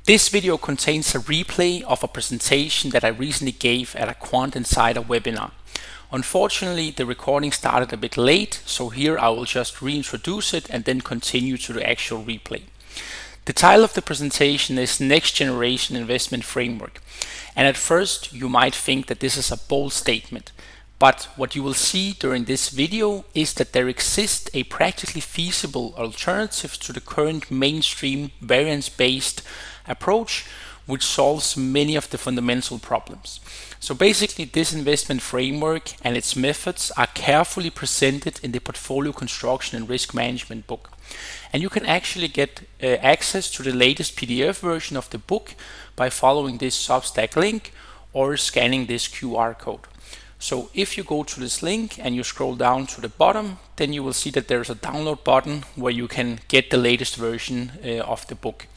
This video contains a replay of a presentation that I recently gave at a Quant Insider webinar. Unfortunately, the recording started a bit late, so here I will just reintroduce it and then continue to the actual replay. The title of the presentation is Next Generation Investment Framework, and at first you might think that this is a bold statement. But what you will see during this video is that there exists a practically feasible alternative to the current mainstream variance-based approach, which solves many of the fundamental problems. So basically, this investment framework and its methods are carefully presented in the Portfolio Construction and Risk Management book. And you can actually get access to the latest PDF version of the book by following this Substack link or scanning this QR code. So if you go to this link and you scroll down to the bottom, then you will see that there's a download button where you can get the latest version of the book.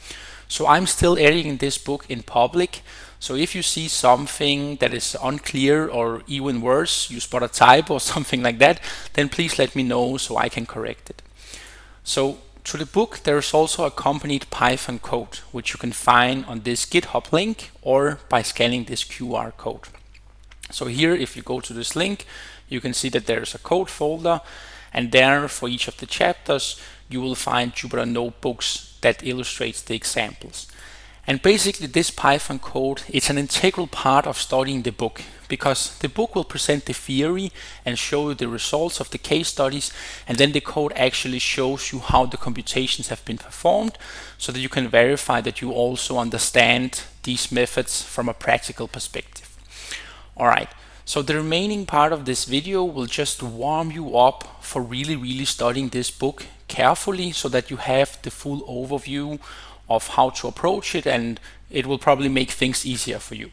So I'm still editing this book in public. So if you see something that is unclear or even worse, you spot a typo or something like that, then please let me know so I can correct it. So to the book, there is also accompanied Python code, which you can find on this GitHub link or by scanning this QR code. So here, if you go to this link, you can see that there's a code folder, and there for each of the chapters, you will find Jupyter notebooks that illustrates the examples. And basically this Python code, it's an integral part of studying the book, because the book will present the theory and show you the results of the case studies, and then the code actually shows you how the computations have been performed, so that you can verify that you also understand these methods from a practical perspective. Alright, so the remaining part of this video will just warm you up for really studying this book carefully so that you have the full overview of how to approach it, and it will probably make things easier for you.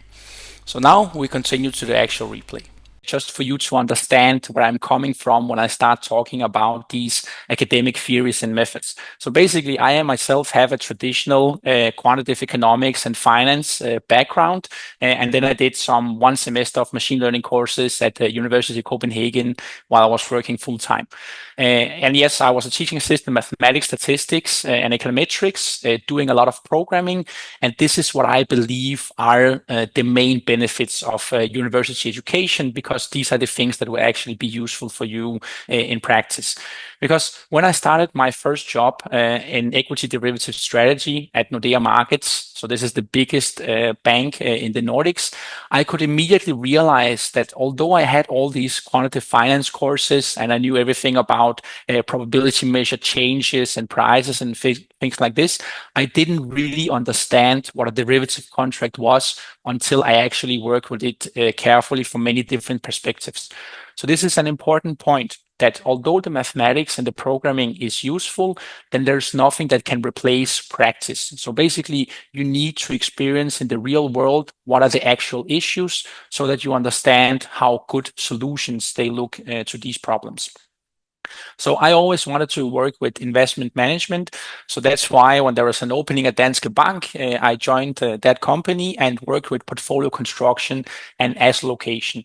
So now we continue to the actual replay. Just for you to understand where I'm coming from when I start talking about these academic theories and methods. So basically, I myself have a traditional quantitative economics and finance background, and then I did one semester of machine learning courses at the University of Copenhagen while I was working full-time. And yes, I was a teaching assistant in mathematics, statistics, and econometrics, doing a lot of programming, and this is what I believe are the main benefits of university education, because these are the things that will actually be useful for you in practice. Because when I started my first job in equity derivative strategy at Nordea Markets, so this is the biggest bank in the Nordics, I could immediately realize that although I had all these quantitative finance courses and I knew everything about probability measure changes and prices and things like this, I didn't really understand what a derivative contract was until I actually worked with it carefully from many different perspectives. So this is an important point, that although the mathematics and the programming is useful, then there's nothing that can replace practice. So basically, you need to experience in the real world what are the actual issues so that you understand how good solutions they look to these problems. So I always wanted to work with investment management. So that's why when there was an opening at Danske Bank, I joined that company and worked with portfolio construction and asset allocation.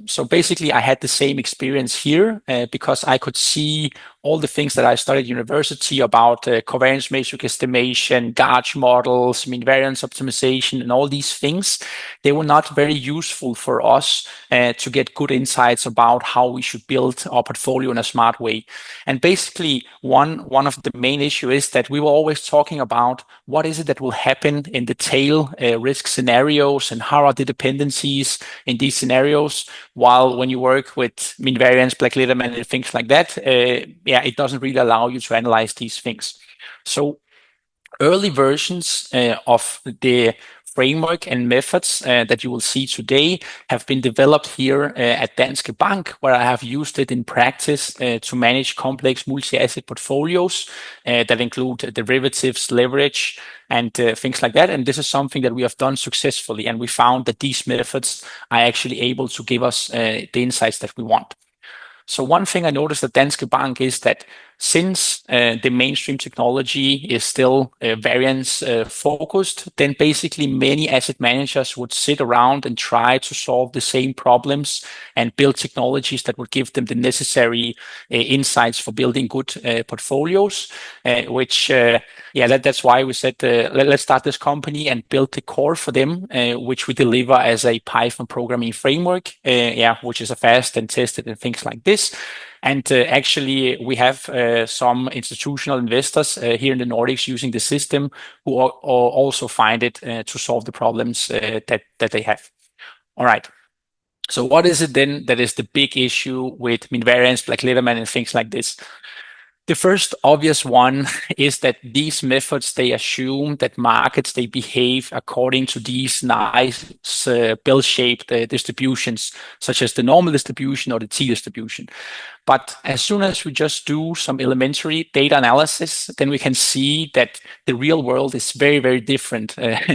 So basically, I had the same experience here because I could see all the things that I studied at university about covariance matrix estimation, gauge models, mean variance optimization, and all these things. They were not very useful for us to get good insights about how we should build our portfolio in a smart way. And basically, one of the main issues is that we were always talking about what is it that will happen in the tail risk scenarios and how are the dependencies in these scenarios. While when you work with mean variance, Black Litterman, and things like that, it doesn't really allow you to analyze these things. So early versions of the framework and methods that you will see today have been developed here at Danske Bank, where I have used it in practice to manage complex multi-asset portfolios that include derivatives, leverage, and things like that. And this is something that we have done successfully. And we found that these methods are actually able to give us the insights that we want. So one thing I noticed at Danske Bank is that Since the mainstream technology is still variance focused, then basically many asset managers would sit around and try to solve the same problems and build technologies that would give them the necessary insights for building good portfolios, that's why we said let's start this company and build the core for them, which we deliver as a Python programming framework, which is a fast and tested and things like this. And actually, we have some institutional investors here in the Nordics using the system who also find it to solve the problems that they have. All right. So what is it then that is the big issue with mean variance, Black Litterman, and things like this? The first obvious one is that these methods, they assume that markets, they behave according to these nice bell-shaped distributions, such as the normal distribution or the t-distribution. But as soon as we just do some elementary data analysis, then we can see that the real world is very, very different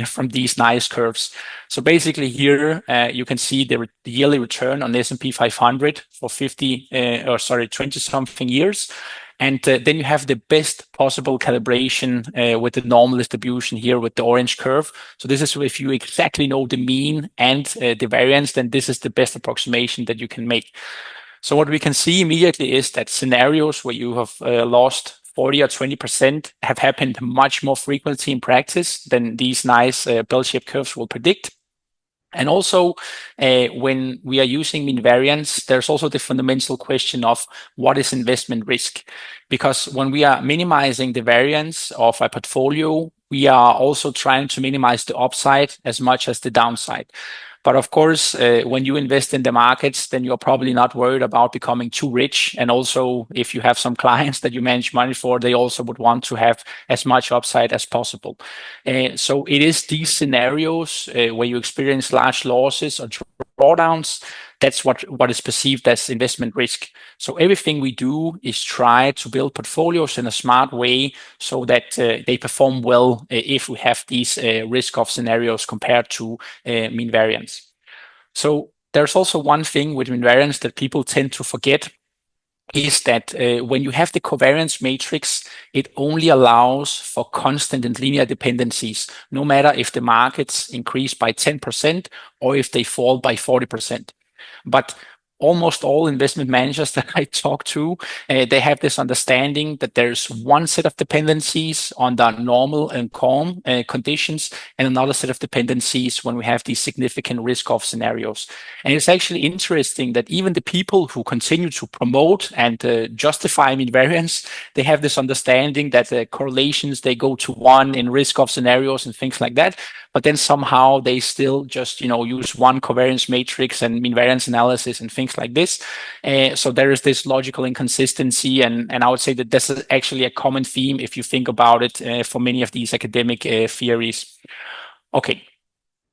from these nice curves. So basically here, you can see the yearly return on S&P 500 for 20-something years. And then you have the best possible calibration with the normal distribution here with the orange curve. So this is if you exactly know the mean and the variance, then this is the best approximation that you can make. So what we can see immediately is that scenarios where you have lost 40 or 20% have happened much more frequently in practice than these nice bell-shaped curves will predict. And also, when we are using mean variance, there's also the fundamental question of what is investment risk? Because when we are minimizing the variance of a portfolio, we are also trying to minimize the upside as much as the downside. But of course, when you invest in the markets, then you're probably not worried about becoming too rich. And also, if you have some clients that you manage money for, they also would want to have as much upside as possible. So it is these scenarios where you experience large losses or drawdowns. That's what is perceived as investment risk. So everything we do is try to build portfolios in a smart way so that they perform well if we have these risk-off scenarios compared to mean variance. So there's also one thing with mean variance that people tend to forget is that when you have the covariance matrix, it only allows for constant and linear dependencies, no matter if the markets increase by 10% or if they fall by 40%. But almost all investment managers that I talk to, they have this understanding that there's one set of dependencies on the normal and calm conditions and another set of dependencies when we have these significant risk-off scenarios. And it's actually interesting that even the people who continue to promote and justify mean variance, they have this understanding that the correlations, they go to 1 in risk-off scenarios and things like that. But then somehow they still just, use one covariance matrix and mean variance analysis and things like this. So there is this logical inconsistency. And I would say that this is actually a common theme if you think about it for many of these academic theories. Okay.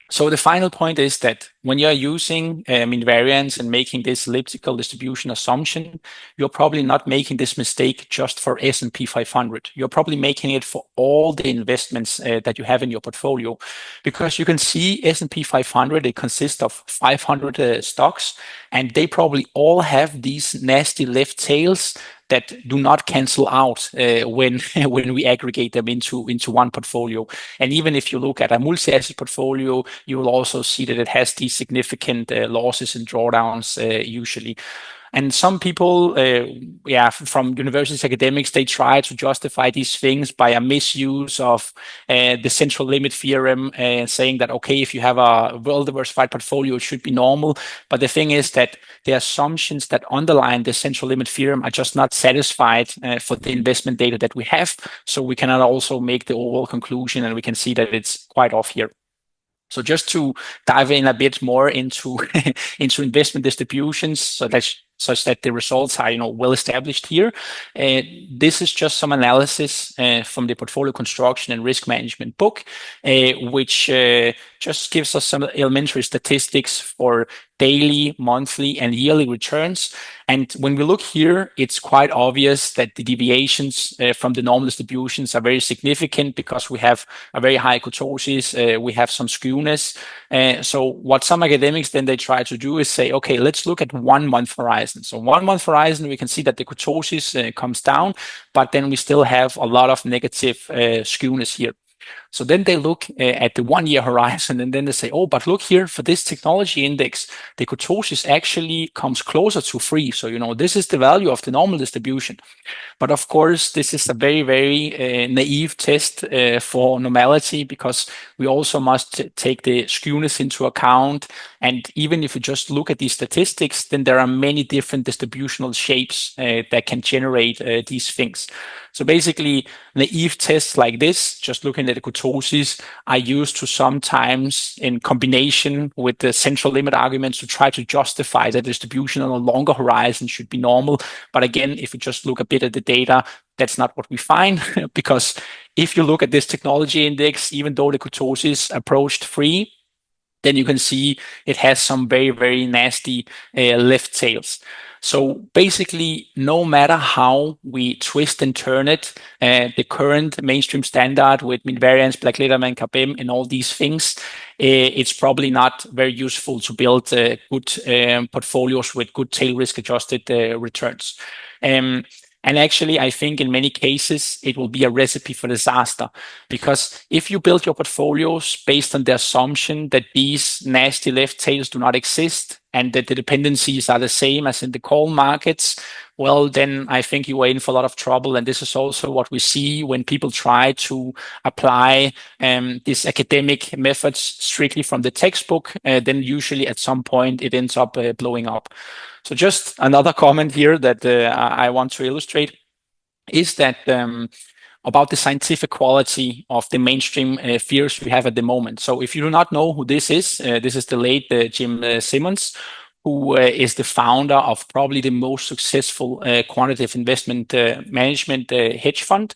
So the final point is that when you're using mean variance and making this elliptical distribution assumption, you're probably not making this mistake just for S&P 500. You're probably making it for all the investments that you have in your portfolio, because you can see S&P 500, it consists of 500 stocks, and they probably all have these nasty left tails that do not cancel out when we aggregate them into one portfolio. And even if you look at a multi-asset portfolio, you will also see that it has these significant losses and drawdowns usually. And some people, from university academics, they try to justify these things by a misuse of the central limit theorem, saying that, okay, if you have a well-diversified portfolio, it should be normal. But the thing is that the assumptions that underline the central limit theorem are just not satisfied for the investment data that we have. So we cannot also make the overall conclusion, and we can see that it's quite off here. So just to dive in a bit more into into investment distributions, such that the results are well established here. This is just some analysis from the portfolio construction and risk management book, which just gives us some elementary statistics for daily, monthly, and yearly returns. And when we look here, it's quite obvious that the deviations from the normal distributions are very significant because we have a very high kurtosis, we have some skewness. So what some academics then they try to do is say, okay, let's look at 1 month horizon. So 1 month horizon, we can see that the kurtosis comes down, but then we still have a lot of negative skewness here. So then they look at the 1 year horizon, and then they say, oh, but look here, for this technology index, the kurtosis actually comes closer to 3. So, this is the value of the normal distribution. But of course, this is a very, very naive test for normality, because we also must take the skewness into account. And even if you just look at these statistics, then there are many different distributional shapes that can generate these things. So basically, naive tests like this, just looking at the kurtosis, are used to sometimes in combination with the central limit arguments to try to justify that distribution on a longer horizon should be normal. But again, if you just look a bit at the data, that's not what we find, because if you look at this technology index, even though the kurtosis approached 3, then you can see it has some very, very nasty left tails. So basically, no matter how we twist and turn it, the current mainstream standard with mean variance, Black-Lederman, CAPM, and all these things, it's probably not very useful to build good portfolios with good tail risk adjusted returns. And actually, I think in many cases, it will be a recipe for disaster, because if you build your portfolios based on the assumption that these nasty left tails do not exist and that the dependencies are the same as in the call markets, well, then I think you are in for a lot of trouble. And this is also what we see when people try to apply these academic methods strictly from the textbook, then usually at some point it ends up blowing up. So just another comment here that I want to illustrate is that about the scientific quality of the mainstream fears we have at the moment. So if you do not know who this is the late Jim Simmons, who is the founder of probably the most successful quantitative investment management hedge fund.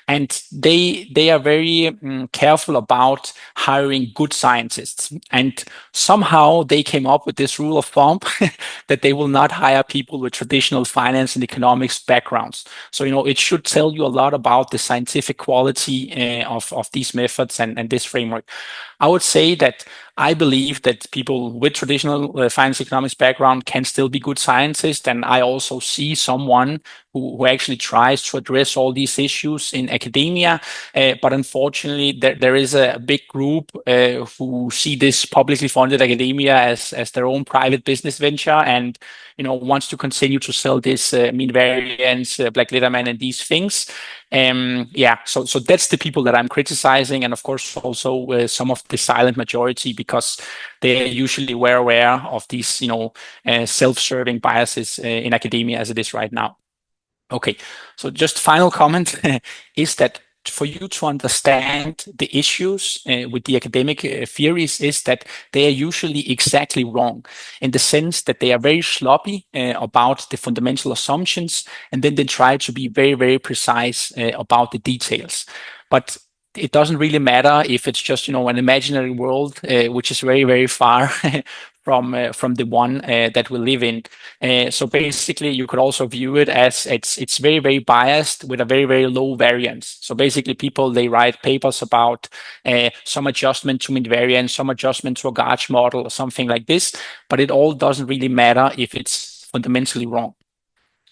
And they are very careful about hiring good scientists. And somehow they came up with this rule of thumb that they will not hire people with traditional finance and economics backgrounds. So, it should tell you a lot about the scientific quality of these methods and this framework. I would say that I believe that people with traditional finance economics background can still be good scientists. And I also see someone who actually tries to address all these issues in academia. But unfortunately, there is a big group who see this publicly funded academia as their own private business venture and wants to continue to sell this mean variance, Black-Lederman, and these things. So that's the people that I'm criticizing, and of course also some of the silent majority, because they are usually well aware of these self-serving biases in academia as it is right now. Okay, so just final comment is that for you to understand the issues with the academic theories is that they are usually exactly wrong, in the sense that they are very sloppy about the fundamental assumptions, and then they try to be very, very precise about the details. But it doesn't really matter if it's just an imaginary world which is very, very far from the one that we live in. So basically, you could also view it as it's very, very biased with a very, very low variance. So basically, people, they write papers about some adjustment to mean variance, some adjustment to a gauge model or something like this, but it all doesn't really matter if it's fundamentally wrong.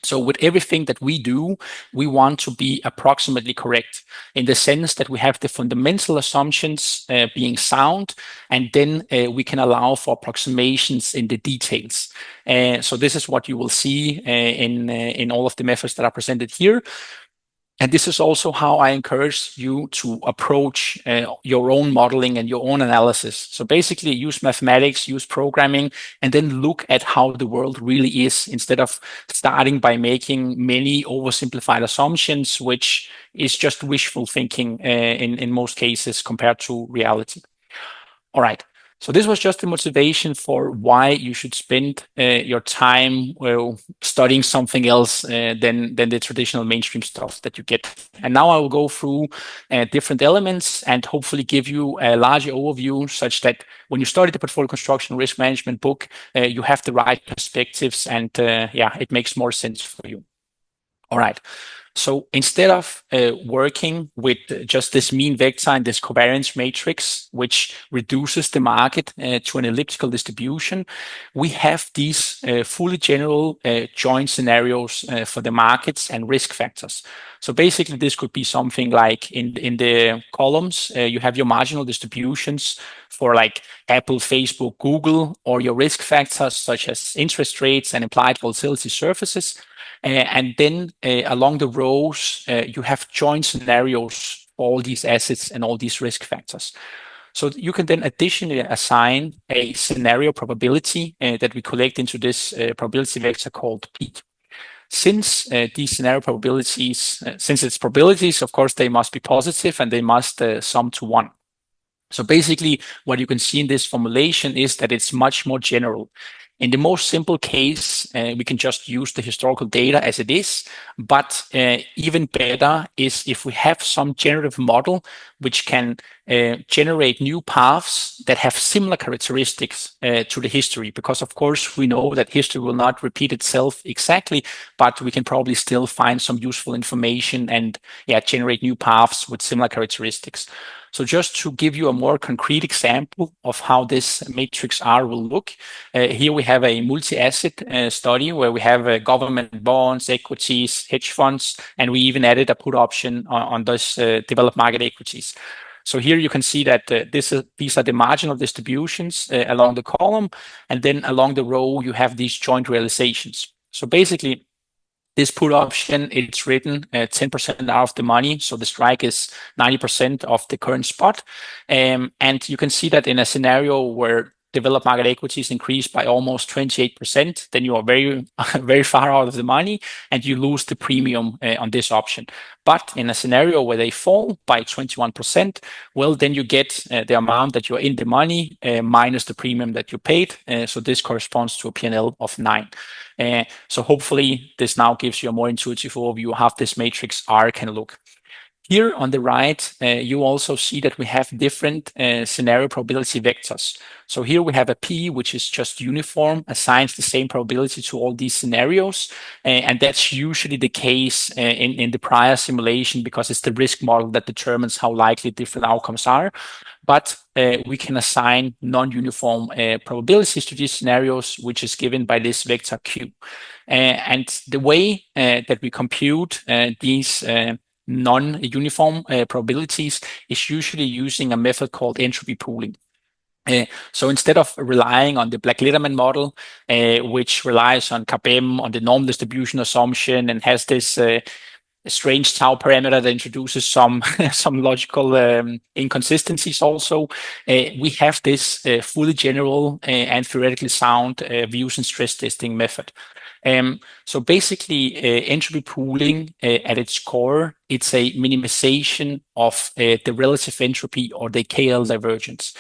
So with everything that we do, we want to be approximately correct, in the sense that we have the fundamental assumptions being sound, and then we can allow for approximations in the details. So this is what you will see in all of the methods that are presented here. And this is also how I encourage you to approach your own modeling and your own analysis. So basically use mathematics, use programming, and then look at how the world really is, instead of starting by making many oversimplified assumptions, which is just wishful thinking in most cases compared to reality. All right. So this was just the motivation for why you should spend your time studying something else than the traditional mainstream stuff that you get. And now I will go through different elements and hopefully give you a larger overview such that when you study the portfolio construction risk management book, you have the right perspectives and yeah, it makes more sense for you. All right. So instead of working with just this mean vector and this covariance matrix, which reduces the market to an elliptical distribution, we have these fully general joint scenarios for the markets and risk factors. So basically, this could be something like in the columns, you have your marginal distributions for like Apple, Facebook, Google, or your risk factors such as interest rates and implied volatility surfaces. And then along the rows, you have joint scenarios for all these assets and all these risk factors. So you can then additionally assign a scenario probability that we collect into this probability vector called P. Since these scenario probabilities, since it's probabilities, of course, they must be positive and they must sum to 1. So basically, what you can see in this formulation is that it's much more general. In the most simple case, we can just use the historical data as it is, but even better is if we have some generative model which can generate new paths that have similar characteristics to the history, because of course we know that history will not repeat itself exactly, but we can probably still find some useful information and generate new paths with similar characteristics. So just to give you a more concrete example of how this matrix R will look, here we have a multi-asset study where we have government bonds, equities, hedge funds, and we even added a put option on those developed market equities. So here you can see that these are the marginal distributions along the column, and then along the row you have these joint realizations. So basically, this put option, it's written 10% out of the money. So the strike is 90% of the current spot. And you can see that in a scenario where developed market equities increase by almost 28%, then you are very, very far out of the money and you lose the premium on this option. But in a scenario where they fall by 21%, well, then you get the amount that you're in the money minus the premium that you paid. So this corresponds to a P&L of 9. So hopefully this now gives you a more intuitive overview of how this matrix R can look. Here on the right, you also see that we have different scenario probability vectors. So here we have a P, which is just uniform, assigns the same probability to all these scenarios. And that's usually the case in the prior simulation because it's the risk model that determines how likely different outcomes are. But we can assign non-uniform probabilities to these scenarios, which is given by this vector Q. And the way that we compute these non-uniform probabilities is usually using a method called entropy pooling. So instead of relying on the Black-Litterman model, which relies on CAPM, on the normal distribution assumption, and has this strange tau parameter that introduces some logical inconsistencies also, we have this fully general and theoretically sound views and stress testing method. So basically, entropy pooling at its core, it's a minimization of the relative entropy or the KL divergence.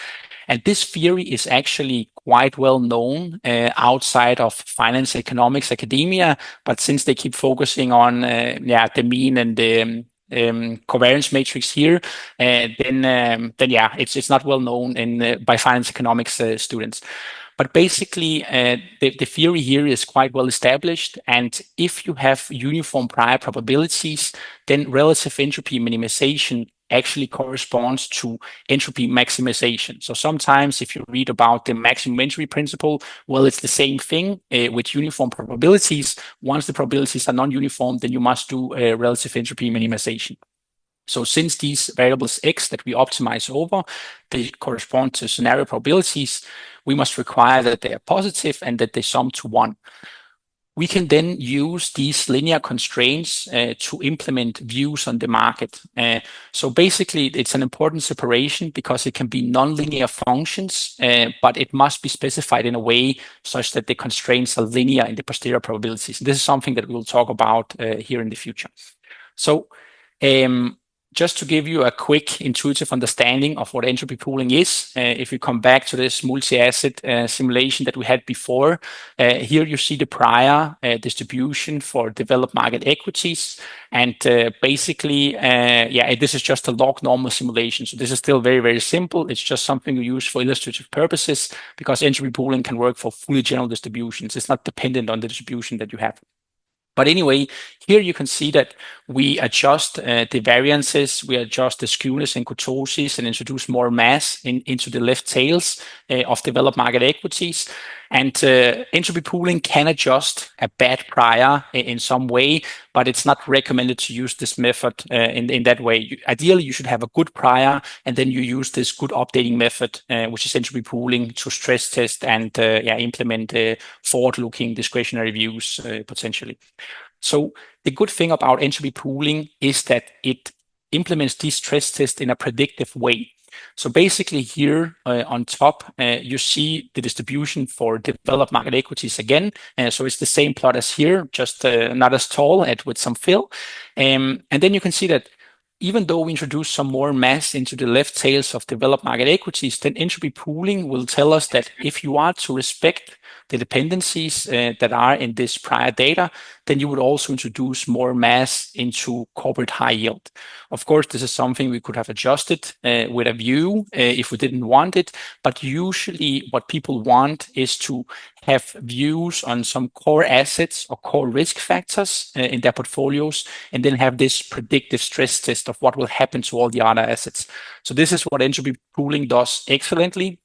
And this theory is actually quite well known outside of finance, economics, academia. But since they keep focusing on the mean and the covariance matrix here, then it's not well known by finance economics students. But basically, the theory here is quite well established. And if you have uniform prior probabilities, then relative entropy minimization actually corresponds to entropy maximization. So sometimes if you read about the maximum entropy principle, well, it's the same thing with uniform probabilities. Once the probabilities are non-uniform, then you must do relative entropy minimization. So since these variables X that we optimize over, they correspond to scenario probabilities, we must require that they are positive and that they sum to 1. We can then use these linear constraints to implement views on the market. So basically, it's an important separation because it can be nonlinear functions, but it must be specified in a way such that the constraints are linear in the posterior probabilities. This is something that we will talk about here in the future. So just to give you a quick intuitive understanding of what entropy pooling is, if we come back to this multi-asset simulation that we had before, here you see the prior distribution for developed market equities. And basically, this is just a log normal simulation. So this is still very, very simple. It's just something we use for illustrative purposes because entropy pooling can work for fully general distributions. It's not dependent on the distribution that you have. But anyway, here you can see that we adjust the variances, we adjust the skewness and kurtosis and introduce more mass into the left tails of developed market equities. And entropy pooling can adjust a bad prior in some way, but it's not recommended to use this method in that way. Ideally, you should have a good prior, and then you use this good updating method, which is entropy pooling, to stress test and implement forward-looking discretionary views potentially. So the good thing about entropy pooling is that it implements these stress tests in a predictive way. So basically here on top, you see the distribution for developed market equities again. So it's the same plot as here, just not as tall and with some fill. And then you can see that even though we introduce some more mass into the left tails of developed market equities, then entropy pooling will tell us that if you are to respect the dependencies that are in this prior data, then you would also introduce more mass into corporate high yield. Of course, this is something we could have adjusted with a view if we didn't want it, but usually what people want is to have views on some core assets or core risk factors in their portfolios, and then have this predictive stress test of what will happen to all the other assets. So this is what entropy pooling does excellently.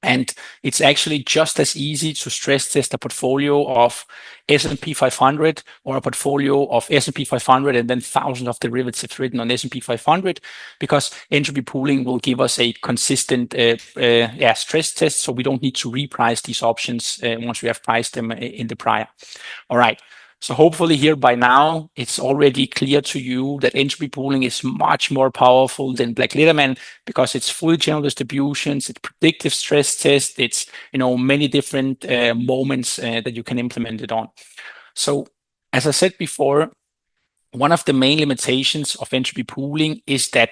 And it's actually just as easy to stress test a portfolio of S&P 500 or a portfolio of S&P 500 and then thousands of derivatives written on S&P 500, because entropy pooling will give us a consistent stress test, so we don't need to reprice these options once we have priced them in the prior. All right. So hopefully here by now, it's already clear to you that entropy pooling is much more powerful than Black Litterman because it's fully general distributions, it's predictive stress test, it's many different moments that you can implement it on. So as I said before, one of the main limitations of entropy pooling is that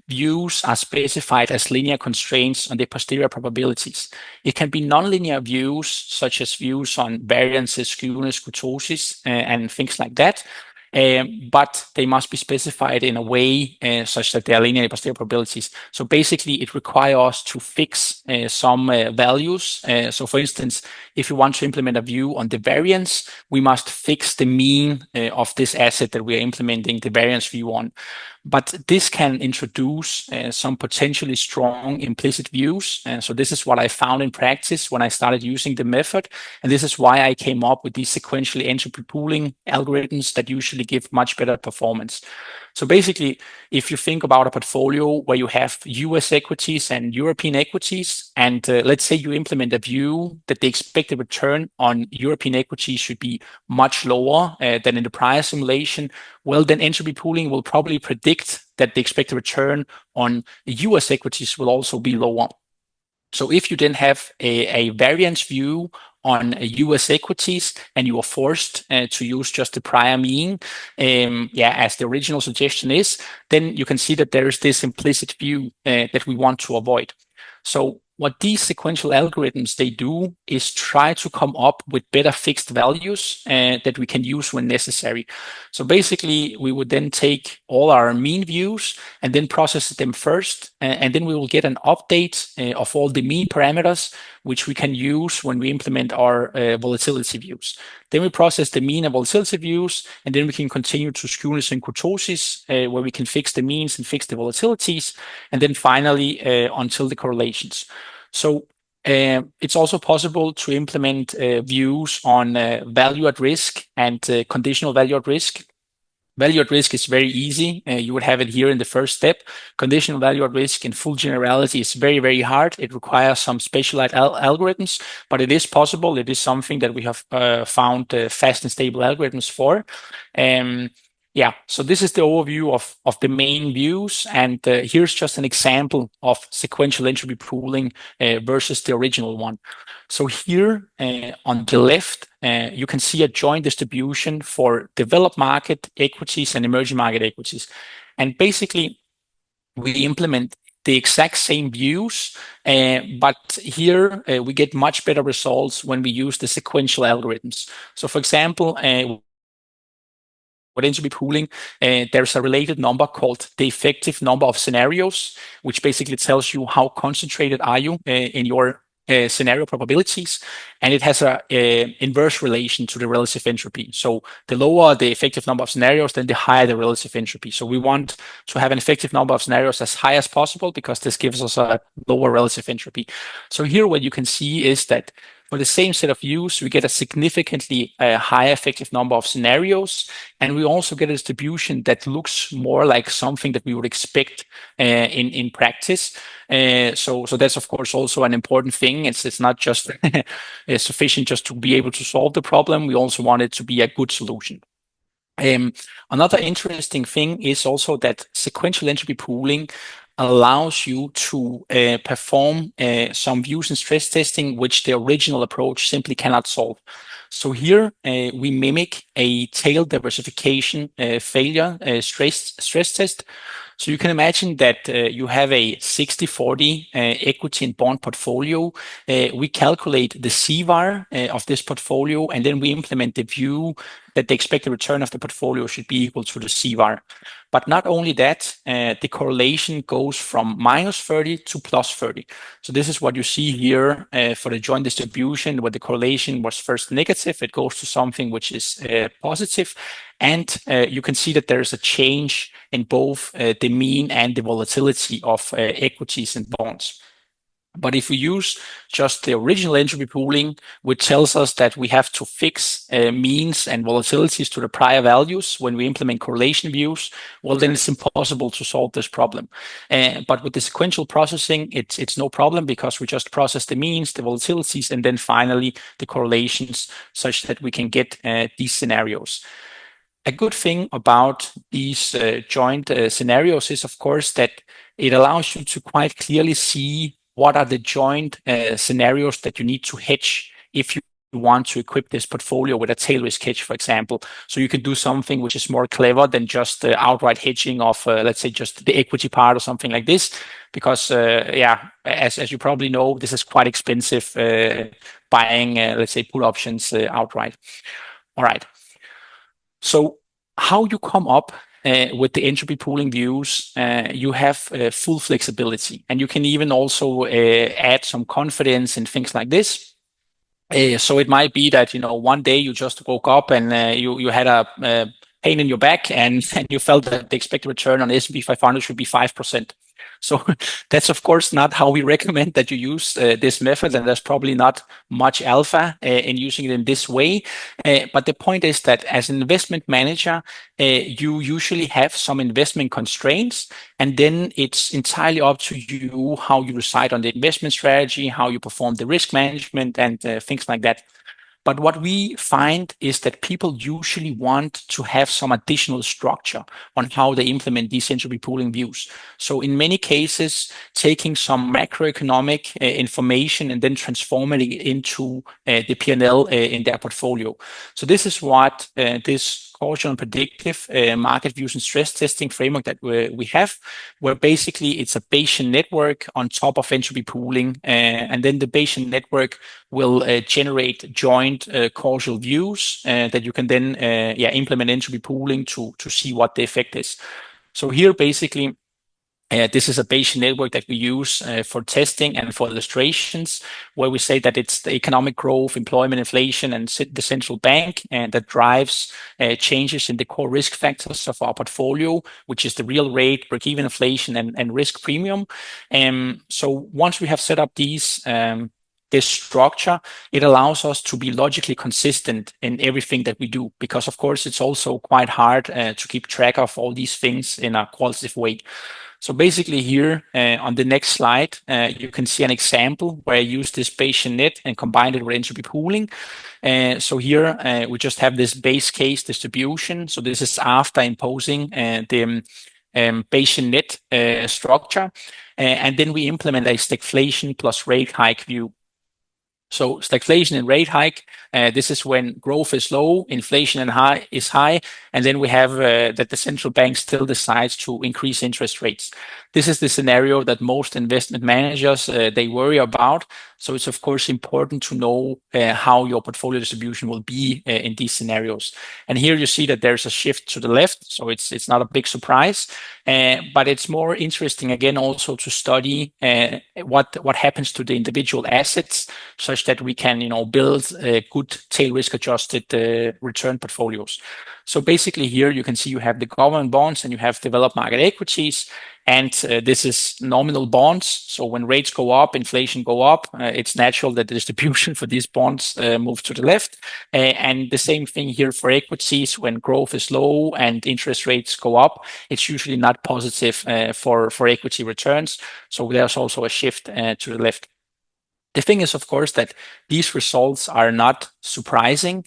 views are specified as linear constraints on the posterior probabilities. It can be nonlinear views, such as views on variances, skewness, kurtosis, and things like that. But they must be specified in a way such that they are linear posterior probabilities. So basically, it requires us to fix some values. So for instance, if you want to implement a view on the variance, we must fix the mean of this asset that we are implementing the variance view on. But this can introduce some potentially strong implicit views. So this is what I found in practice when I started using the method. And this is why I came up with these sequential entropy pooling algorithms that usually give much better performance. So basically, if you think about a portfolio where you have US equities and European equities, and let's say you implement a view that the expected return on European equities should be much lower than in the prior simulation, well, then entropy pooling will probably predict that the expected return on US equities will also be lower. So if you then have a variance view on US equities and you are forced to use just the prior mean, as the original suggestion is, then you can see that there is this implicit view that we want to avoid. So what these sequential algorithms, they do is try to come up with better fixed values that we can use when necessary. So basically, we would then take all our mean views and then process them first, and then we will get an update of all the mean parameters, which we can use when we implement our volatility views. Then we process the mean and volatility views, and then we can continue to skewness and kurtosis, where we can fix the means and fix the volatilities, and then finally until the correlations. So it's also possible to implement views on value at risk and conditional value at risk. Value at risk is very easy. You would have it here in the first step. Conditional value at risk in full generality is very, very hard. It requires some specialized algorithms, but it is possible. It is something that we have found fast and stable algorithms for. So this is the overview of the main views, and here's just an example of sequential entropy pooling versus the original one. So here on the left, you can see a joint distribution for developed market equities and emerging market equities. And basically, we implement the exact same views, but here we get much better results when we use the sequential algorithms. So for example, with entropy pooling, there's a related number called the effective number of scenarios, which basically tells you how concentrated are you in your scenario probabilities, and it has a inverse relation to the relative entropy. So the lower the effective number of scenarios, then the higher the relative entropy. So we want to have an effective number of scenarios as high as possible because this gives us a lower relative entropy. So here what you can see is that for the same set of views, we get a significantly higher effective number of scenarios, and we also get a distribution that looks more like something that we would expect in practice. So that's of course also an important thing. It's not just sufficient just to be able to solve the problem. We also want it to be a good solution. Another interesting thing is also that sequential entropy pooling allows you to perform some views and stress testing, which the original approach simply cannot solve. So here we mimic a tail diversification failure stress test. So you can imagine that you have a 60-40 equity and bond portfolio. We calculate the CVaR of this portfolio, and then we implement the view that the expected return of the portfolio should be equal to the CVaR. But not only that, the correlation goes from -30 to +30. So this is what you see here for the joint distribution, where the correlation was first negative. It goes to something which is positive. And you can see that there is a change in both the mean and the volatility of equities and bonds. But if we use just the original entropy pooling, which tells us that we have to fix means and volatilities to the prior values when we implement correlation views, well, then it's impossible to solve this problem. But with the sequential processing, it's no problem because we just process the means, the volatilities, and then finally the correlations such that we can get these scenarios. A good thing about these joint scenarios is, of course, that it allows you to quite clearly see what are the joint scenarios that you need to hedge if you want to equip this portfolio with a tail risk hedge, for example. So you can do something which is more clever than just outright hedging of, let's say, just the equity part or something like this, because, as you probably know, this is quite expensive buying, let's say, put options outright. All right. So how you come up with the entropy pooling views, you have full flexibility, and you can even also add some confidence in things like this. So it might be that one day you just woke up and you had a pain in your back and you felt that the expected return on S&P 500 should be 5%. So that's of course not how we recommend that you use this method, and there's probably not much alpha in using it in this way. But the point is that as an investment manager, you usually have some investment constraints, and then it's entirely up to you how you decide on the investment strategy, how you perform the risk management, and things like that. But what we find is that people usually want to have some additional structure on how they implement these entropy pooling views. So in many cases, taking some macroeconomic information and then transforming it into the P&L in their portfolio. So this is what this causal predictive market views and stress testing framework that we have, where basically it's a Bayesian network on top of entropy pooling, and then the Bayesian network will generate joint causal views that you can then implement entropy pooling to see what the effect is. So here basically this is a Bayesian network that we use for testing and for illustrations, where we say that it's the economic growth, employment, inflation, and the central bank, and that drives changes in the core risk factors of our portfolio, which is the real rate, break-even inflation, and risk premium. So once we have set up this structure, it allows us to be logically consistent in everything that we do, because of course it's also quite hard to keep track of all these things in a qualitative way. So basically here on the next slide, you can see an example where I use this Bayesian net and combined it with entropy pooling. So here we just have this base case distribution. So this is after imposing the Bayesian net structure. And then we implement a stagflation plus rate hike view. So stagflation and rate hike. This is when growth is low, inflation is high, and then we have that the central bank still decides to increase interest rates. This is the scenario that most investment managers they worry about. So it's of course important to know how your portfolio distribution will be in these scenarios. And here you see that there's a shift to the left, so it's not a big surprise, but it's more interesting again also to study what happens to the individual assets, such that we can build good tail risk adjusted return portfolios. So basically here you can see you have the government bonds and you have developed market equities. And this is nominal bonds. So when rates go up, inflation go up, it's natural that the distribution for these bonds moves to the left. And the same thing here for equities. When growth is low and interest rates go up, it's usually not positive for equity returns. So there's also a shift to the left. The thing is, of course, that these results are not surprising,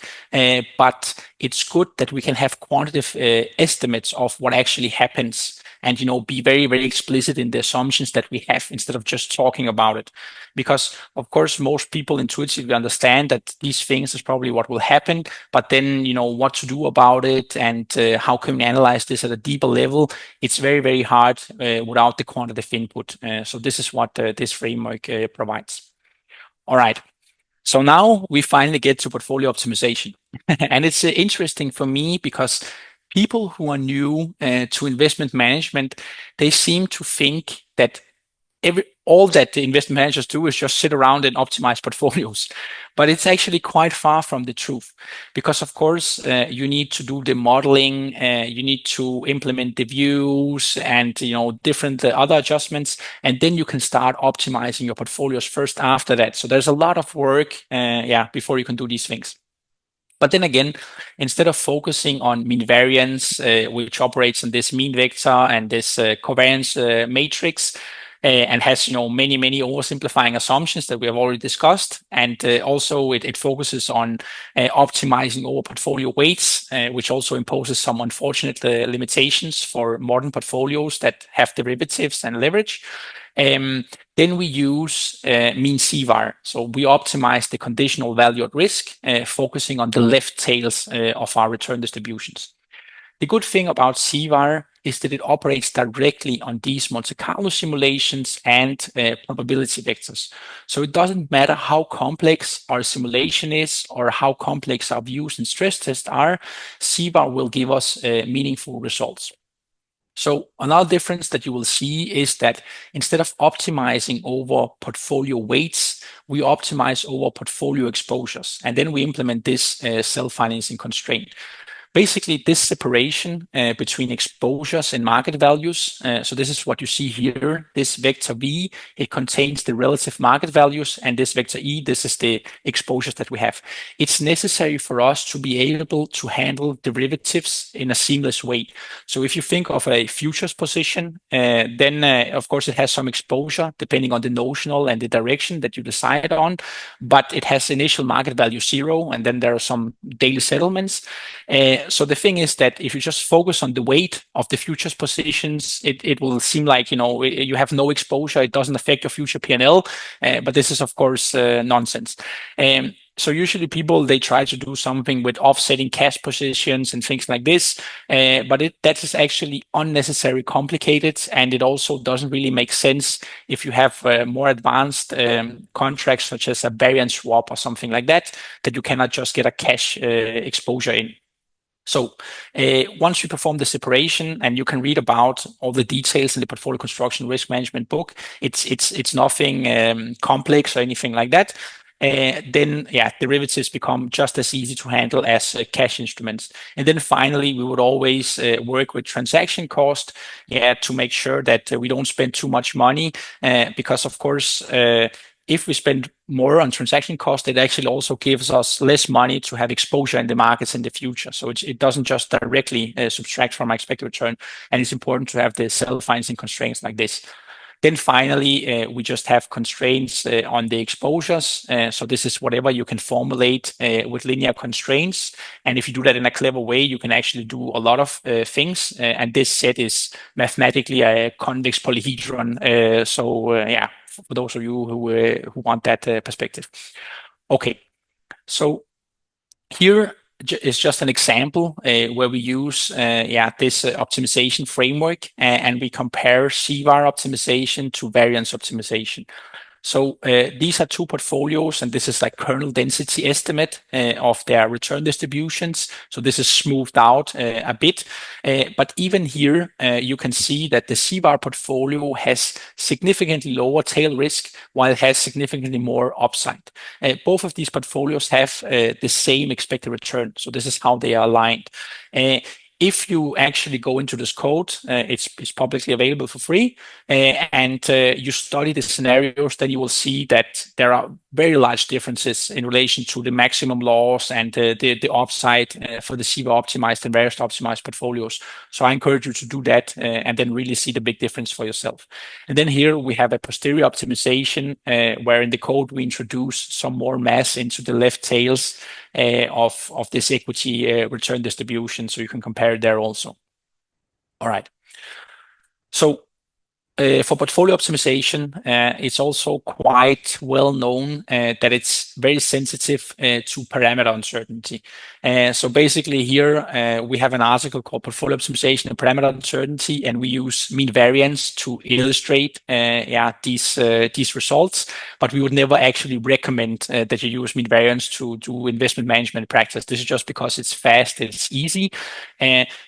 but it's good that we can have quantitative estimates of what actually happens and be very, very explicit in the assumptions that we have instead of just talking about it. Because, of course, most people intuitively understand that these things is probably what will happen, but then, what to do about it and how can we analyze this at a deeper level, it's very, very hard without the quantitative input. So this is what this framework provides. All right. So now we finally get to portfolio optimization. And it's interesting for me because people who are new to investment management, they seem to think that all that the investment managers do is just sit around and optimize portfolios. But it's actually quite far from the truth because, of course, you need to do the modeling, you need to implement the views and, different other adjustments. And then you can start optimizing your portfolios first after that. So there's a lot of work, before you can do these things. But then again, instead of focusing on mean variance, which operates on this mean vector and this covariance matrix, and has many oversimplifying assumptions that we have already discussed, and also it focuses on optimizing over portfolio weights, which also imposes some unfortunate limitations for modern portfolios that have derivatives and leverage. Then we use mean-CVaR. So we optimize the conditional value at risk, focusing on the left tails of our return distributions. The good thing about CVaR is that it operates directly on these Monte Carlo simulations and probability vectors. So it doesn't matter how complex our simulation is or how complex our views and stress tests are, CVaR will give us meaningful results. So another difference that you will see is that instead of optimizing over portfolio weights, we optimize over portfolio exposures, and then we implement this self-financing constraint. Basically, this separation between exposures and market values. So this is what you see here. This vector V, it contains the relative market values, and this vector E, this is the exposures that we have. It's necessary for us to be able to handle derivatives in a seamless way. So if you think of a futures position, then of course it has some exposure depending on the notional and the direction that you decide on, but it has initial market value 0, and then there are some daily settlements. So the thing is that if you just focus on the weight of the futures positions, it will seem like you have no exposure. It doesn't affect your future P&L, but this is of course nonsense. So usually people, they try to do something with offsetting cash positions and things like this, but that is actually unnecessarily complicated, and it also doesn't really make sense if you have more advanced contracts such as a variance swap or something like that you cannot just get a cash exposure in. So once you perform the separation, and you can read about all the details in the portfolio construction risk management book, it's nothing complex or anything like that. Then derivatives become just as easy to handle as cash instruments. And then finally, we would always work with transaction cost, to make sure that we don't spend too much money, because of course, if we spend more on transaction cost, it actually also gives us less money to have exposure in the markets in the future. So it doesn't just directly subtract from our expected return. And it's important to have the self-financing constraints like this. Then finally, we just have constraints on the exposures. So this is whatever you can formulate with linear constraints. And if you do that in a clever way, you can actually do a lot of things. And this set is mathematically a convex polyhedron. For those of you who want that perspective. Okay, so here is just an example where we use this optimization framework and we compare CVaR optimization to variance optimization. So these are two portfolios, and this is like kernel density estimate of their return distributions. So this is smoothed out a bit. But even here, you can see that the CVaR portfolio has significantly lower tail risk, while it has significantly more upside. Both of these portfolios have the same expected return. So this is how they are aligned. If you actually go into this code, it's publicly available for free, and you study the scenarios, then you will see that there are very large differences in relation to the maximum loss and the upside for the CVaR optimized and variance optimized portfolios. So I encourage you to do that and then really see the big difference for yourself. And then here we have a posterior optimization where in the code we introduce some more mass into the left tails of this equity return distribution, so you can compare it there also. All right. So for portfolio optimization, it's also quite well known that it's very sensitive to parameter uncertainty. So basically here we have an article called Portfolio Optimization and Parameter Uncertainty, and we use mean variance to illustrate these results. But we would never actually recommend that you use mean variance to do investment management practice. This is just because it's fast, it's easy.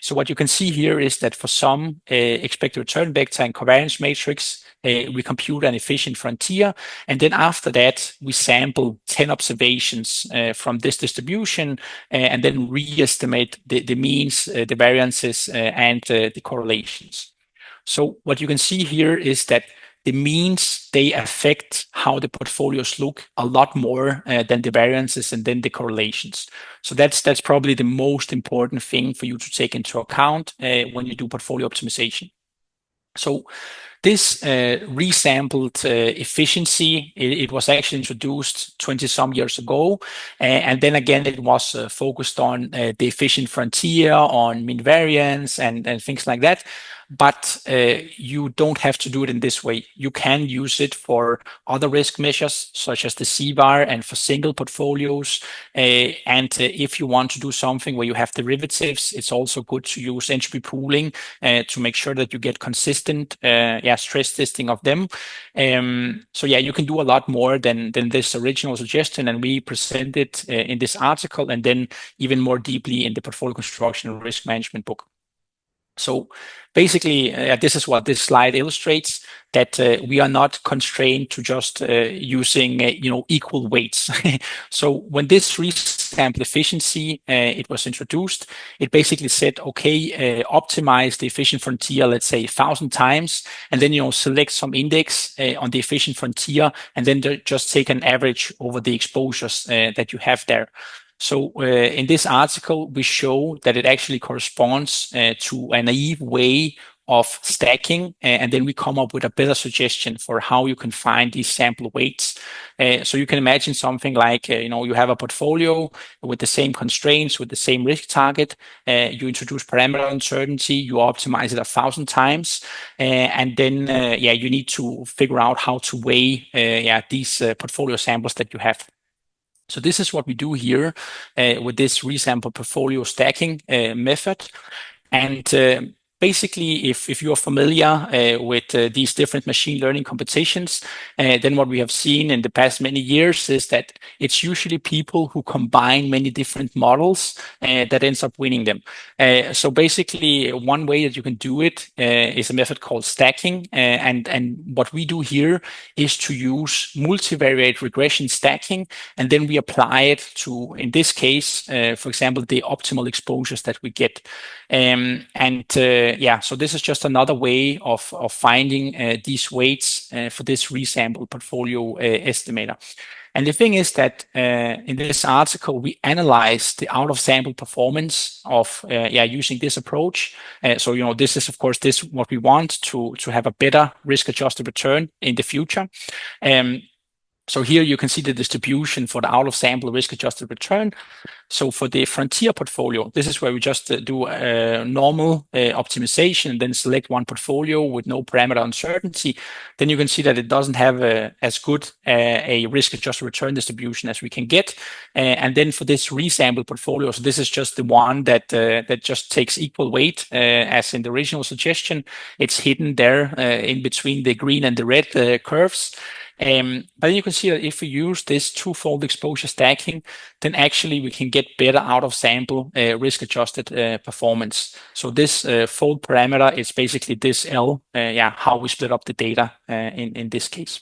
So what you can see here is that for some expected return vector and covariance matrix, we compute an efficient frontier, and then after that we sample 10 observations from this distribution and then re-estimate the means, the variances, and the correlations. So what you can see here is that the means, they affect how the portfolios look a lot more than the variances and then the correlations. So that's probably the most important thing for you to take into account when you do portfolio optimization. So this resampled efficiency, it was actually introduced 20 some years ago. And then again, it was focused on the efficient frontier, on mean variance and things like that. But you don't have to do it in this way. You can use it for other risk measures, such as the CVaR and for single portfolios. And if you want to do something where you have derivatives, it's also good to use entropy pooling to make sure that you get consistent stress testing of them. So yeah, you can do a lot more than this original suggestion, and we present it in this article and then even more deeply in the portfolio construction and risk management book. So basically, this is what this slide illustrates, that we are not constrained to just using equal weights. So when this resample efficiency it was introduced, it basically said, okay, optimize the efficient frontier, let's say 1,000 times, and then select some index on the efficient frontier, and then just take an average over the exposures that you have there. So in this article, we show that it actually corresponds to a naive way of stacking, and then we come up with a better suggestion for how you can find these sample weights. So you can imagine something like, you have a portfolio with the same constraints, with the same risk target. You introduce parameter uncertainty, you optimize it 1,000 times, and then you need to figure out how to weigh these portfolio samples that you have. So this is what we do here with this resample portfolio stacking method. And basically, if you are familiar with these different machine learning competitions, then what we have seen in the past many years is that it's usually people who combine many different models that ends up winning them. So basically, one way that you can do it is a method called stacking. And what we do here is to use multivariate regression stacking, and then we apply it to, in this case, for example, the optimal exposures that we get. So this is just another way of finding these weights for this resample portfolio estimator. And the thing is that in this article, we analyze the out-of-sample performance of using this approach. So this is, of course, what we want to have a better risk-adjusted return in the future. So here you can see the distribution for the out-of-sample risk-adjusted return. So for the frontier portfolio, this is where we just do a normal optimization and then select one portfolio with no parameter uncertainty. Then you can see that it doesn't have as good a risk-adjusted return distribution as we can get. And then for this resample portfolio, so this is just the one that just takes equal weight as in the original suggestion. It's hidden there in between the green and the red curves. But you can see that if we use this twofold exposure stacking, then actually we can get better out of sample risk-adjusted performance. So this fold parameter is basically this L, how we split up the data in this case.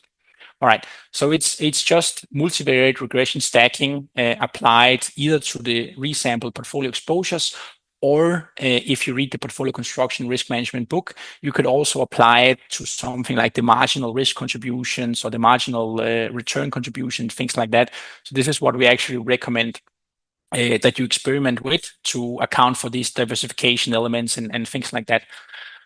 All right, so it's just multivariate regression stacking applied either to the resample portfolio exposures, or if you read the portfolio construction risk management book, you could also apply it to something like the marginal risk contributions or the marginal return contribution, things like that. So this is what we actually recommend that you experiment with to account for these diversification elements and things like that.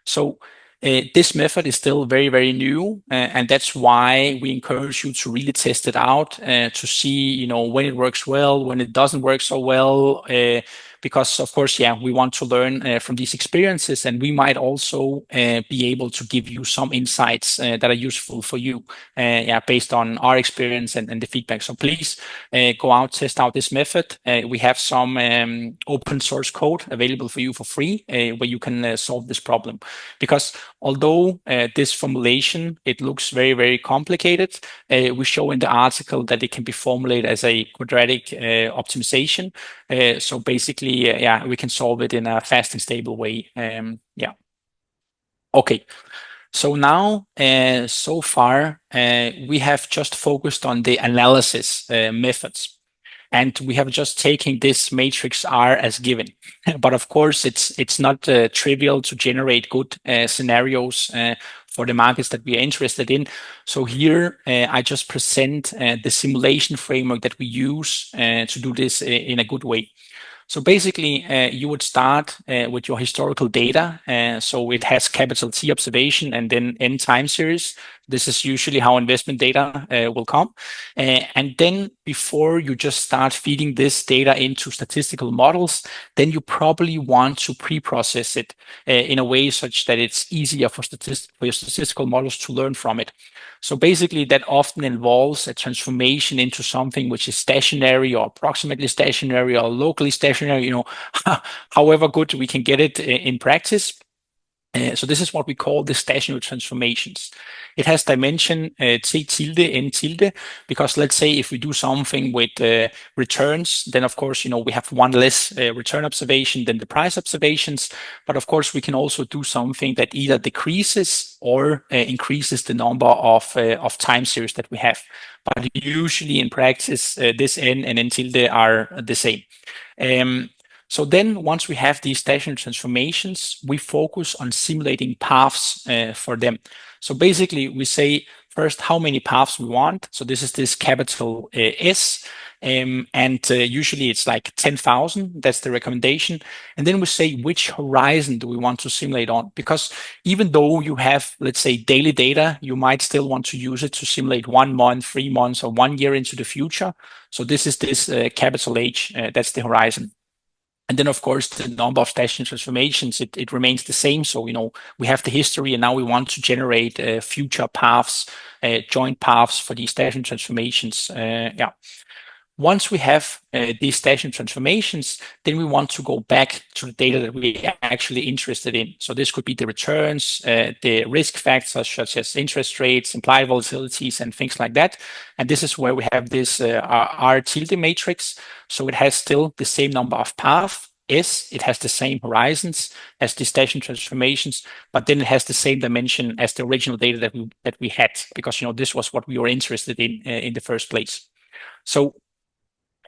So this method is still very, very new, and that's why we encourage you to really test it out to see, when it works well, when it doesn't work so well, because of course, we want to learn from these experiences, and we might also be able to give you some insights that are useful for you, based on our experience and the feedback. So please go out, test out this method. We have some open source code available for you for free, where you can solve this problem. Because although this formulation, it looks very, very complicated, we show in the article that it can be formulated as a quadratic optimization. So basically, we can solve it in a fast and stable way. Okay. So now, so far, we have just focused on the analysis methods. And we have just taken this matrix R as given. But of course, it's not trivial to generate good scenarios for the markets that we are interested in. So here, I just present the simulation framework that we use to do this in a good way. So basically, you would start with your historical data. So it has capital T observation and then N time series. This is usually how investment data will come. And then before you just start feeding this data into statistical models, then you probably want to pre-process it in a way such that it's easier for your statistical models to learn from it. So basically, that often involves a transformation into something which is stationary or approximately stationary or locally stationary, however good we can get it in practice. So this is what we call the stationary transformations. It has dimension T tilde, N tilde, because let's say if we do something with returns, then of course, we have one less return observation than the price observations. But of course, we can also do something that either decreases or increases the number of time series that we have. But usually in practice, this N and N tilde are the same. So then once we have these stationary transformations, we focus on simulating paths for them. So basically we say first how many paths we want. So this is this capital S, and usually it's like 10,000. That's the recommendation. And then we say which horizon do we want to simulate on? Because even though you have, let's say, daily data, you might still want to use it to simulate 1 month, 3 months, or 1 year into the future. So this is this capital H, that's the horizon. And then, of course, the number of stationary transformations, it remains the same. So, we have the history, and now we want to generate future paths, joint paths for these stationary transformations. Once we have these stationary transformations, then we want to go back to the data that we are actually interested in. So this could be the returns, the risk factors such as interest rates, implied volatilities, and things like that. And this is where we have this R tilde matrix. So it has still the same number of paths. S, it has the same horizons as the stationary transformations, but then it has the same dimension as the original data that we had, because this was what we were interested in the first place. So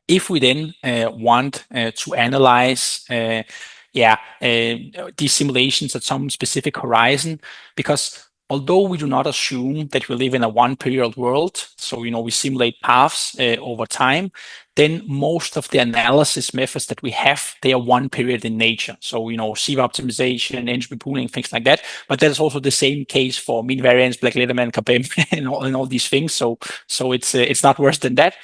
if we then want to analyze these simulations at some specific horizon, because although we do not assume that we live in a one-period world, so we simulate paths over time, then most of the analysis methods that we have, they are one period in nature. So CVaR optimization, entropy pooling, things like that. But that is also the same case for mean variance, Black Leatherman, KPM, and all these things. So it's not worse than that.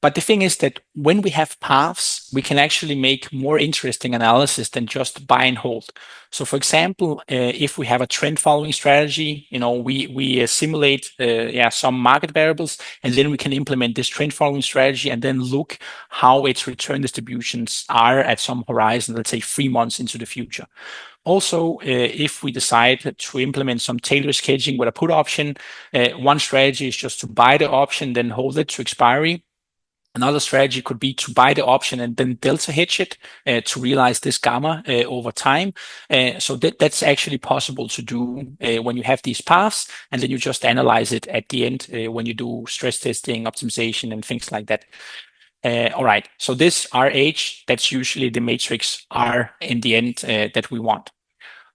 But the thing is that when we have paths, we can actually make more interesting analysis than just buy and hold. So, for example, if we have a trend following strategy, we simulate some market variables, and then we can implement this trend following strategy and then look how its return distributions are at some horizon, let's say 3 months into the future. Also, if we decide to implement some tail risk hedging with a put option, one strategy is just to buy the option, then hold it to expiry. Another strategy could be to buy the option and then delta hedge it to realize this gamma over time. So that's actually possible to do when you have these paths, and then you just analyze it at the end when you do stress testing, optimization, and things like that. All right, so this RH, that's usually the matrix R in the end that we want.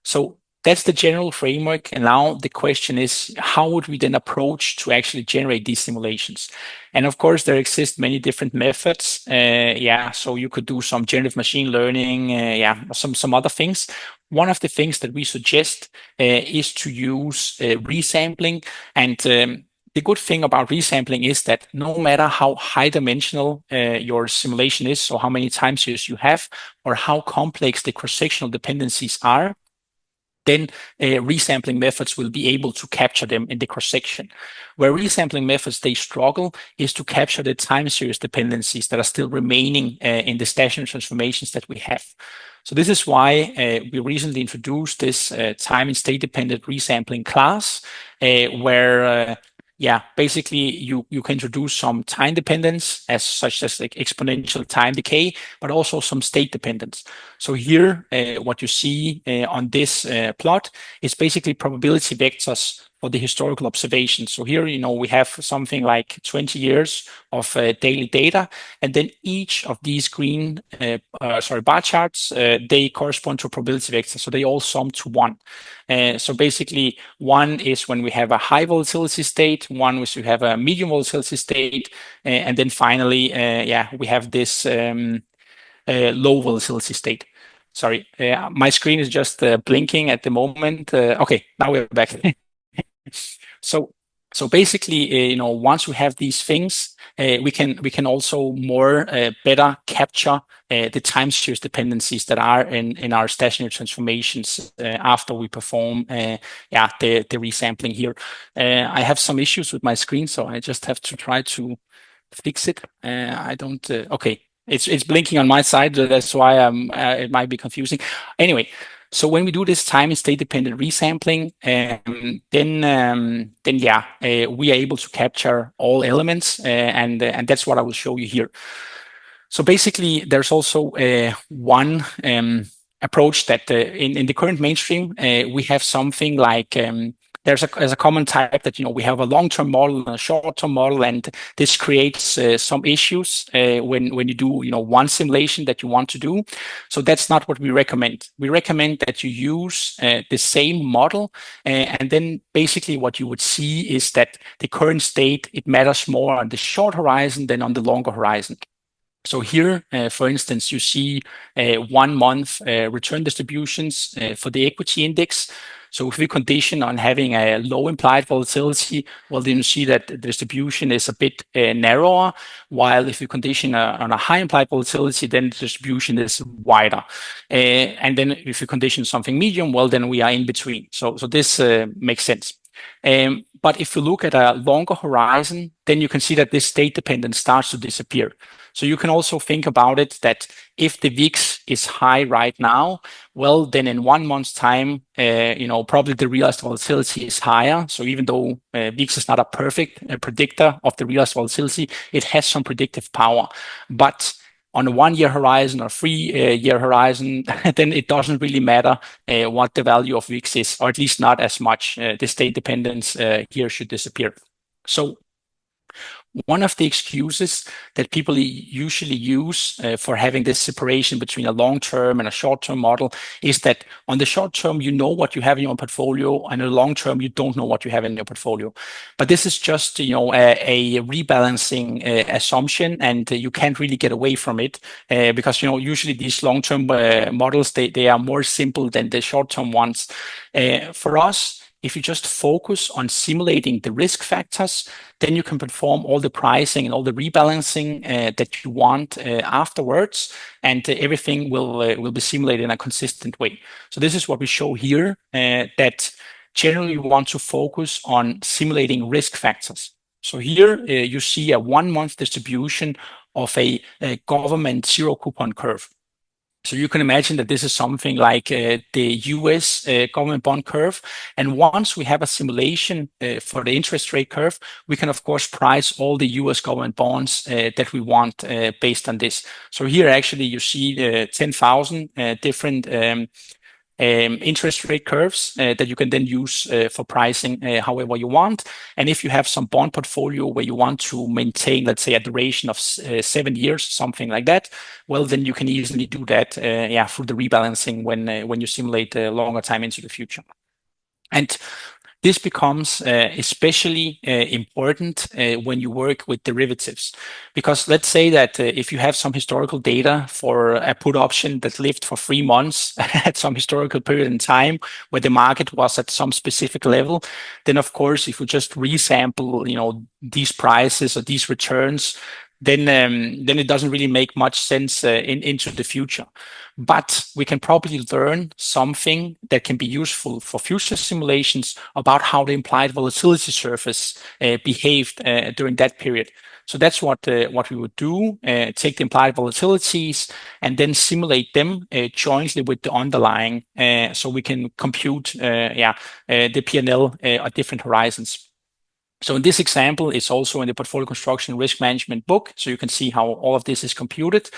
So that's the general framework. And now the question is, how would we then approach to actually generate these simulations? And of course, there exist many different methods. So you could do some generative machine learning, some other things. One of the things that we suggest is to use resampling. And the good thing about resampling is that no matter how high dimensional your simulation is, or how many time series you have, or how complex the cross-sectional dependencies are, then resampling methods will be able to capture them in the cross-section. Where resampling methods, they struggle is to capture the time series dependencies that are still remaining in the stationary transformations that we have. So this is why we recently introduced this time and state dependent resampling class, where basically you can introduce some time dependence such as like exponential time decay, but also some state dependence. So here, what you see on this plot is basically probability vectors for the historical observations. So here, we have something like 20 years of daily data, and then each of these green, bar charts, they correspond to a probability vector. So they all sum to 1. So basically, 1 is when we have a high volatility state, 1 is we have a medium volatility state, and then finally, we have this low volatility state. Sorry, my screen is just blinking at the moment. Okay, now we're back. So basically, once we have these things, we can also more better capture the time series dependencies that are in our stationary transformations after we perform the resampling here. I have some issues with my screen, so I just have to try to fix it. I don't. Okay, it's blinking on my side. That's why it might be confusing. Anyway. So when we do this time and state dependent resampling, then we are able to capture all elements, and that's what I will show you here. So basically, there's also one approach that in the current mainstream we have something like there's a common type that we have a long-term model and a short-term model, and this creates some issues when you do one simulation that you want to do. So that's not what we recommend. We recommend that you use the same model, and then basically what you would see is that the current state, it matters more on the short horizon than on the longer horizon. So here, for instance, you see 1 month return distributions for the equity index. So if we condition on having a low implied volatility, well, then you see that the distribution is a bit narrower, while if you condition on a high implied volatility, then the distribution is wider. And then if you condition something medium, well, then we are in between. So this makes sense. But if you look at a longer horizon, then you can see that this state dependence starts to disappear. So you can also think about it that if the VIX is high right now, well, then in 1 month's time, probably the realized volatility is higher. So even though VIX is not a perfect predictor of the realized volatility, it has some predictive power. But on a 1-year horizon or 3-year horizon, then it doesn't really matter what the value of VIX is, or at least not as much. The state dependence here should disappear. So One of the excuses that people usually use for having this separation between a long-term and a short-term model is that on the short term, you know what you have in your portfolio, and in the long term, you don't know what you have in your portfolio. But this is just, a rebalancing assumption, and you can't really get away from it because, usually these long-term models, they are more simple than the short-term ones. For us, if you just focus on simulating the risk factors, then you can perform all the pricing and all the rebalancing that you want afterwards, and everything will be simulated in a consistent way. So this is what we show here, that generally you want to focus on simulating risk factors. So here you see a 1-month distribution of a government zero coupon curve. So you can imagine that this is something like the US government bond curve. And once we have a simulation for the interest rate curve, we can, of course, price all the US government bonds that we want based on this. So here, actually, you see 10,000 different interest rate curves that you can then use for pricing however you want. And if you have some bond portfolio where you want to maintain, let's say, a duration of 7 years, something like that, well, then you can easily do that through the rebalancing when you simulate longer time into the future. And this becomes especially important when you work with derivatives, because let's say that if you have some historical data for a put option that lived for 3 months at some historical period in time where the market was at some specific level, then of course, if you just resample, these prices or these returns, then it doesn't really make much sense into the future. But we can probably learn something that can be useful for future simulations about how the implied volatility surface behaved during that period. So that's what we would do, take the implied volatilities and then simulate them jointly with the underlying, so we can compute the P&L at different horizons. So in this example, it's also in the portfolio construction risk management book. So you can see how all of this is computed.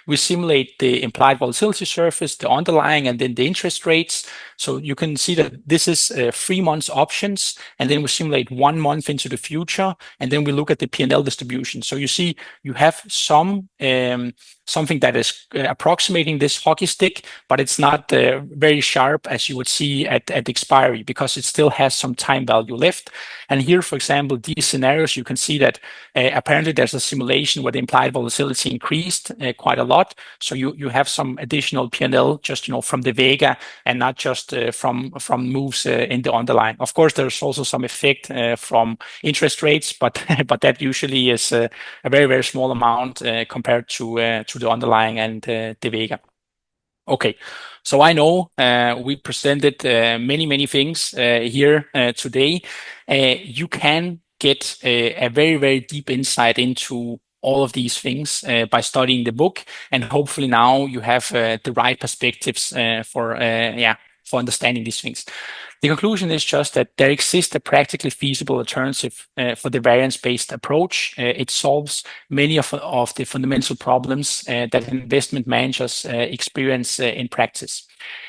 We simulate the implied volatility surface, the underlying, and then the interest rates. So you can see that this is 3 months options, and then we simulate 1 month into the future, and then we look at the P&L distribution. So you see you have something that is approximating this hockey stick, but it's not very sharp as you would see at expiry, because it still has some time value left. And here, for example, these scenarios, you can see that apparently there's a simulation where the implied volatility increased quite a lot. So you have some additional P&L just from the Vega and not just from moves in the underlying. Of course, there's also some effect from interest rates, but but that usually is a very, very small amount compared to the underlying and the Vega. Okay, so I know we presented many things here today. You can get a very, very deep insight into all of these things by studying the book, and hopefully now you have the right perspectives for understanding these things. The conclusion is just that there exists a practically feasible alternative for the variance-based approach. It solves many of the fundamental problems that investment managers experience in practice.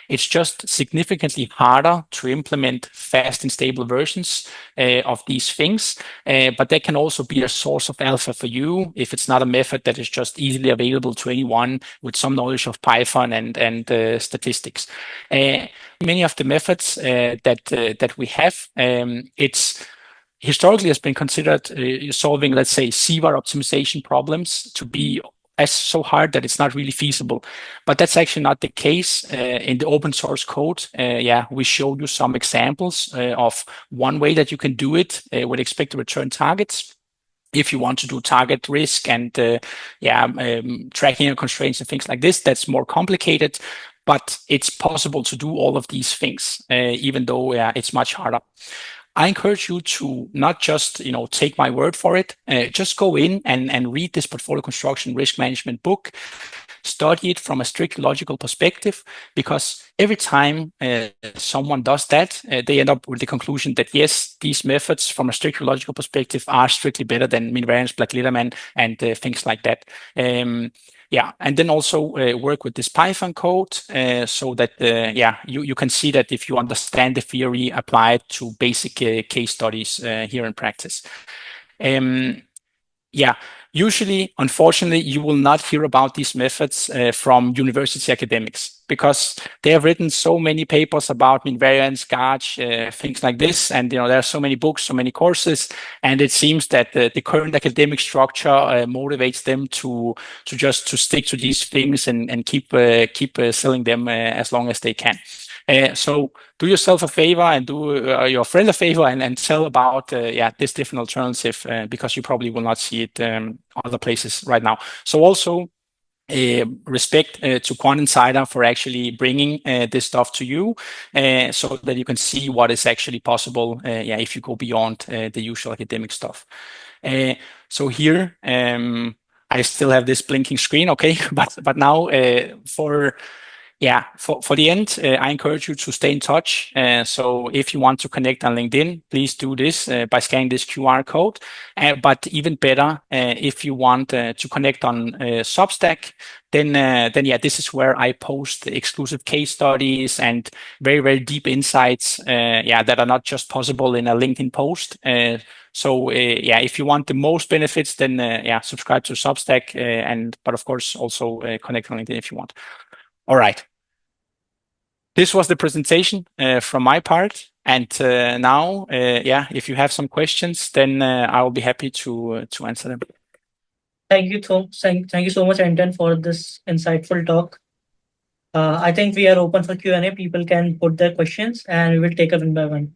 It's just significantly harder to implement fast and stable versions of these things, but that can also be a source of alpha for you if it's not a method that is just easily available to anyone with some knowledge of Python and statistics. Many of the methods that we have, it's historically has been considered solving, let's say, CVaR optimization problems to be as so hard that it's not really feasible. But that's actually not the case. In the open source code, we show you some examples of one way that you can do it with expected return targets. If you want to do target risk and tracking your constraints and things like this, that's more complicated. But it's possible to do all of these things, even though it's much harder. I encourage you to not just take my word for it. Just go in and read this portfolio construction risk management book. Study it from a strict logical perspective, because every time someone does that, they end up with the conclusion that yes, these methods from a strict logical perspective are strictly better than mean variance, Black Litterman, and things like that. And then also work with this Python code so that you can see that if you understand the theory, apply it to basic case studies here in practice. Yeah, usually, unfortunately, you will not hear about these methods from university academics because they have written so many papers about mean variance, gauge, things like this, and there are so many books, so many courses, and it seems that the current academic structure motivates them to just to stick to these things and keep selling them as long as they can. So do yourself a favor and do your friend a favor and tell about this different alternative because you probably will not see it other places right now. So also respect to Quant Insider for actually bringing this stuff to you so that you can see what is actually possible if you go beyond the usual academic stuff. So here I still have this blinking screen, okay, but now for the end, I encourage you to stay in touch. So if you want to connect on LinkedIn, please do this by scanning this QR code. But even better, if you want to connect on Substack, then this is where I post exclusive case studies and very, very deep insights that are not just possible in a LinkedIn post. So if you want the most benefits, then subscribe to Substack, but of course also connect on LinkedIn if you want. All right. This was the presentation from my part. And now, if you have some questions, then I will be happy to answer them. Thank you, thank you so much, Anton, for this insightful talk. I think we are open for Q&A. People can put their questions and we will take up one by one.